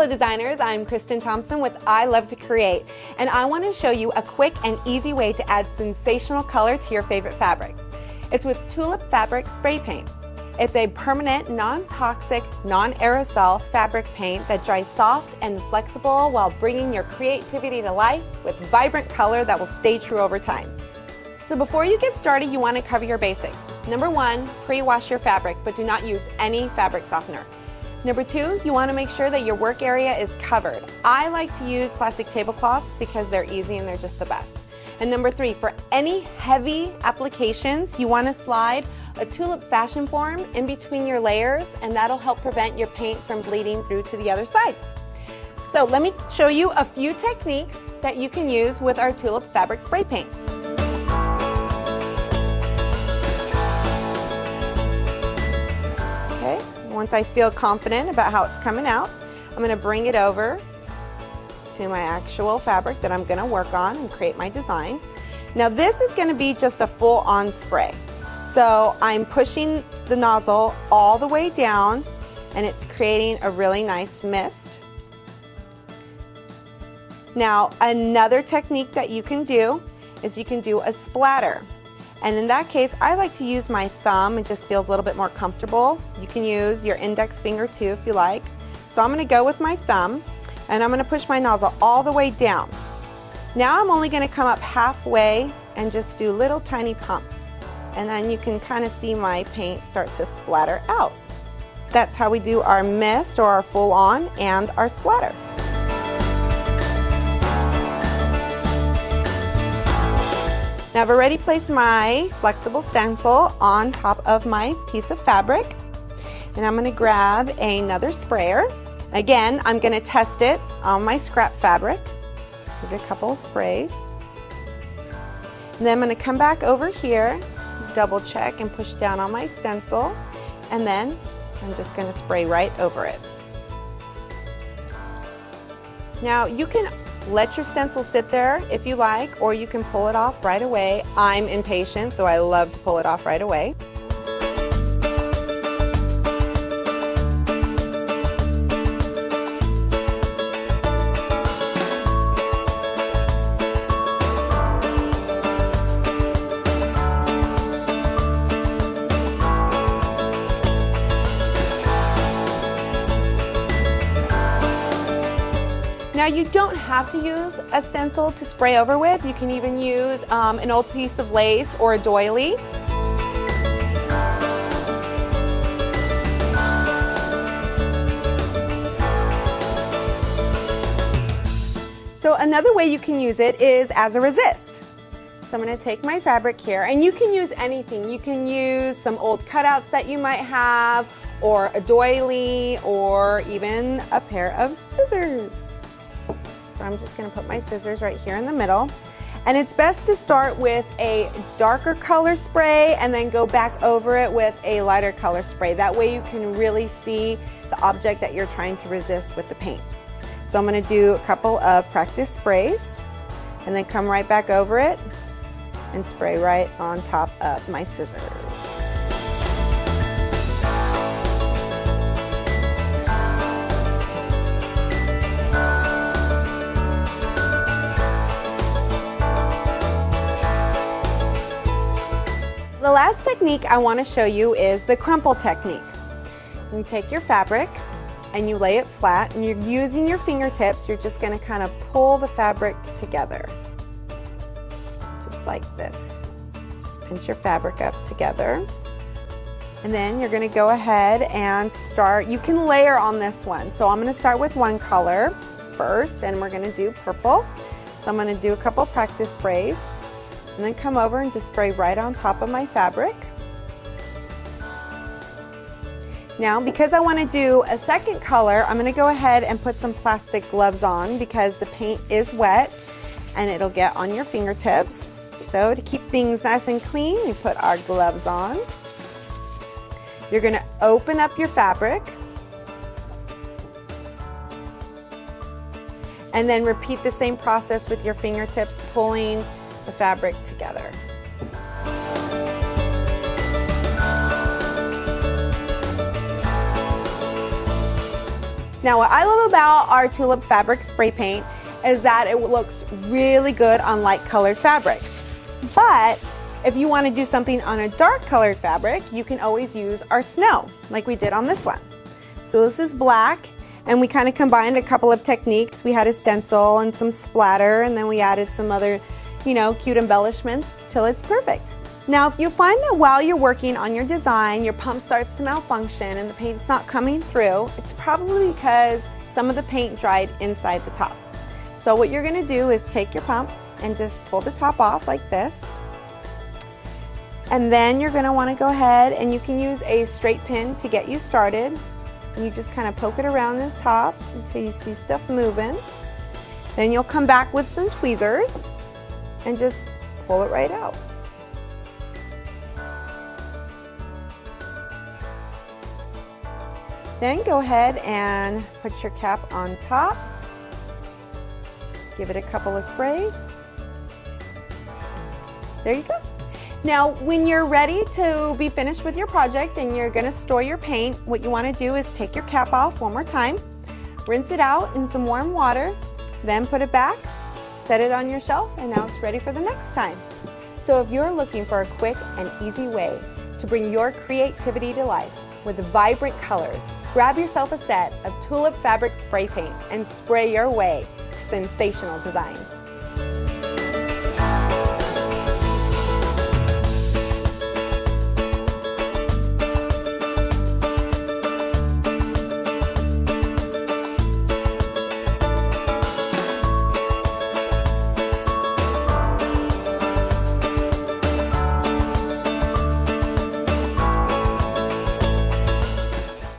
Hello designers, I'm Kristen Thompson with I Love to Create, and I want to show you a quick and easy way to add sensational color to your favorite fabrics. It's with Tulip Fabric Spray Paint. It's a permanent, non-toxic, non-aerosol fabric paint that dries soft and flexible while bringing your creativity to life with vibrant color that will stay true over time. So before you get started, you want to cover your basics. Number 1, pre-wash your fabric, but do not use any fabric softener. Number 2, you want to make sure that your work area is covered. I like to use plastic tablecloths because they're easy and they're just the best. And number 3, for any heavy applications, you want to slide a tulip fashion form in between your layers, and that'll help prevent your paint from bleeding through to the other side. So let me show you a few techniques that you can use with our Tulip Fabric Spray Paint. Okay, once I feel confident about how it's coming out, I'm going to bring it over to my actual fabric that I'm going to work on and create my design. Now this is going to be just a full-on spray. So I'm pushing the nozzle all the way down and it's creating a really nice mist. Now another technique that you can do is you can do a splatter. And in that case, I like to use my thumb. It just feels a little bit more comfortable. You can use your index finger too if you like. So I'm going to go with my thumb and I'm going to push my nozzle all the way down. Now I'm only going to come up halfway and just do little tiny pumps. And then you can kind of see my paint start to splatter out. That's how we do our mist or our full on and our splatter. Now I've already placed my flexible stencil on top of my piece of fabric, and I'm going to grab another sprayer. Again, I'm going to test it on my scrap fabric. Give it a couple of sprays. And then I'm going to come back over here, double check and push down on my stencil, and then I'm just going to spray right over it. Now you can let your stencil sit there if you like, or you can pull it off right away. I'm impatient, so I love to pull it off right away. Now you don't have to use a stencil to spray over with. You can even use an old piece of lace or a doily. So another way you can use it is as a resist. So I'm going to take my fabric here, and you can use anything. You can use some old cutouts that you might have, or a doily, or even a pair of scissors. So I'm just going to put my scissors right here in the middle. And it's best to start with a darker color spray and then go back over it with a lighter color spray. That way you can really see the object that you're trying to resist with the paint. So I'm going to do a couple of practice sprays and then come right back over it and spray right on top of my scissors. The last technique I want to show you is the crumple technique. You take your fabric and you lay it flat, and you're using your fingertips. You're just going to kind of pull the fabric together, just like this. Just pinch your fabric up together. And then you're going to go ahead and start. You can layer on this one. So I'm going to start with one color first, and we're going to do purple. So I'm going to do a couple practice sprays. And then come over and just spray right on top of my fabric. Now, because I want to do a second color, I'm going to go ahead and put some plastic gloves on because the paint is wet and it'll get on your fingertips. So to keep things nice and clean, we put our gloves on. You're going to open up your fabric and then repeat the same process with your fingertips, pulling the fabric together. Now what I love about our Tulip Fabric Spray Paint is that it looks really good on light colored fabrics. But if you want to do something on a dark colored fabric, you can always use our snow, like we did on this one. So this is black, and we kind of combined a couple of techniques. We had a stencil and some splatter, and then we added some other, cute embellishments till it's perfect. Now, if you find that while you're working on your design, your pump starts to malfunction and the paint's not coming through, it's probably because some of the paint dried inside the top. So what you're going to do is take your pump and just pull the top off like this. And then you're going to want to go ahead and you can use a straight pin to get you started. And you just kind of poke it around the top until you see stuff moving. Then you'll come back with some tweezers and just pull it right out. Then go ahead and put your cap on top. Give it a couple of sprays. There you go. Now, when you're ready to be finished with your project and you're going to store your paint, what you want to do is take your cap off one more time, rinse it out in some warm water, then put it back, set it on your shelf, and now it's ready for the next time. So if you're looking for a quick and easy way to bring your creativity to life with vibrant colors, grab yourself a set of Tulip Fabric Spray Paint and spray your way to sensational designs.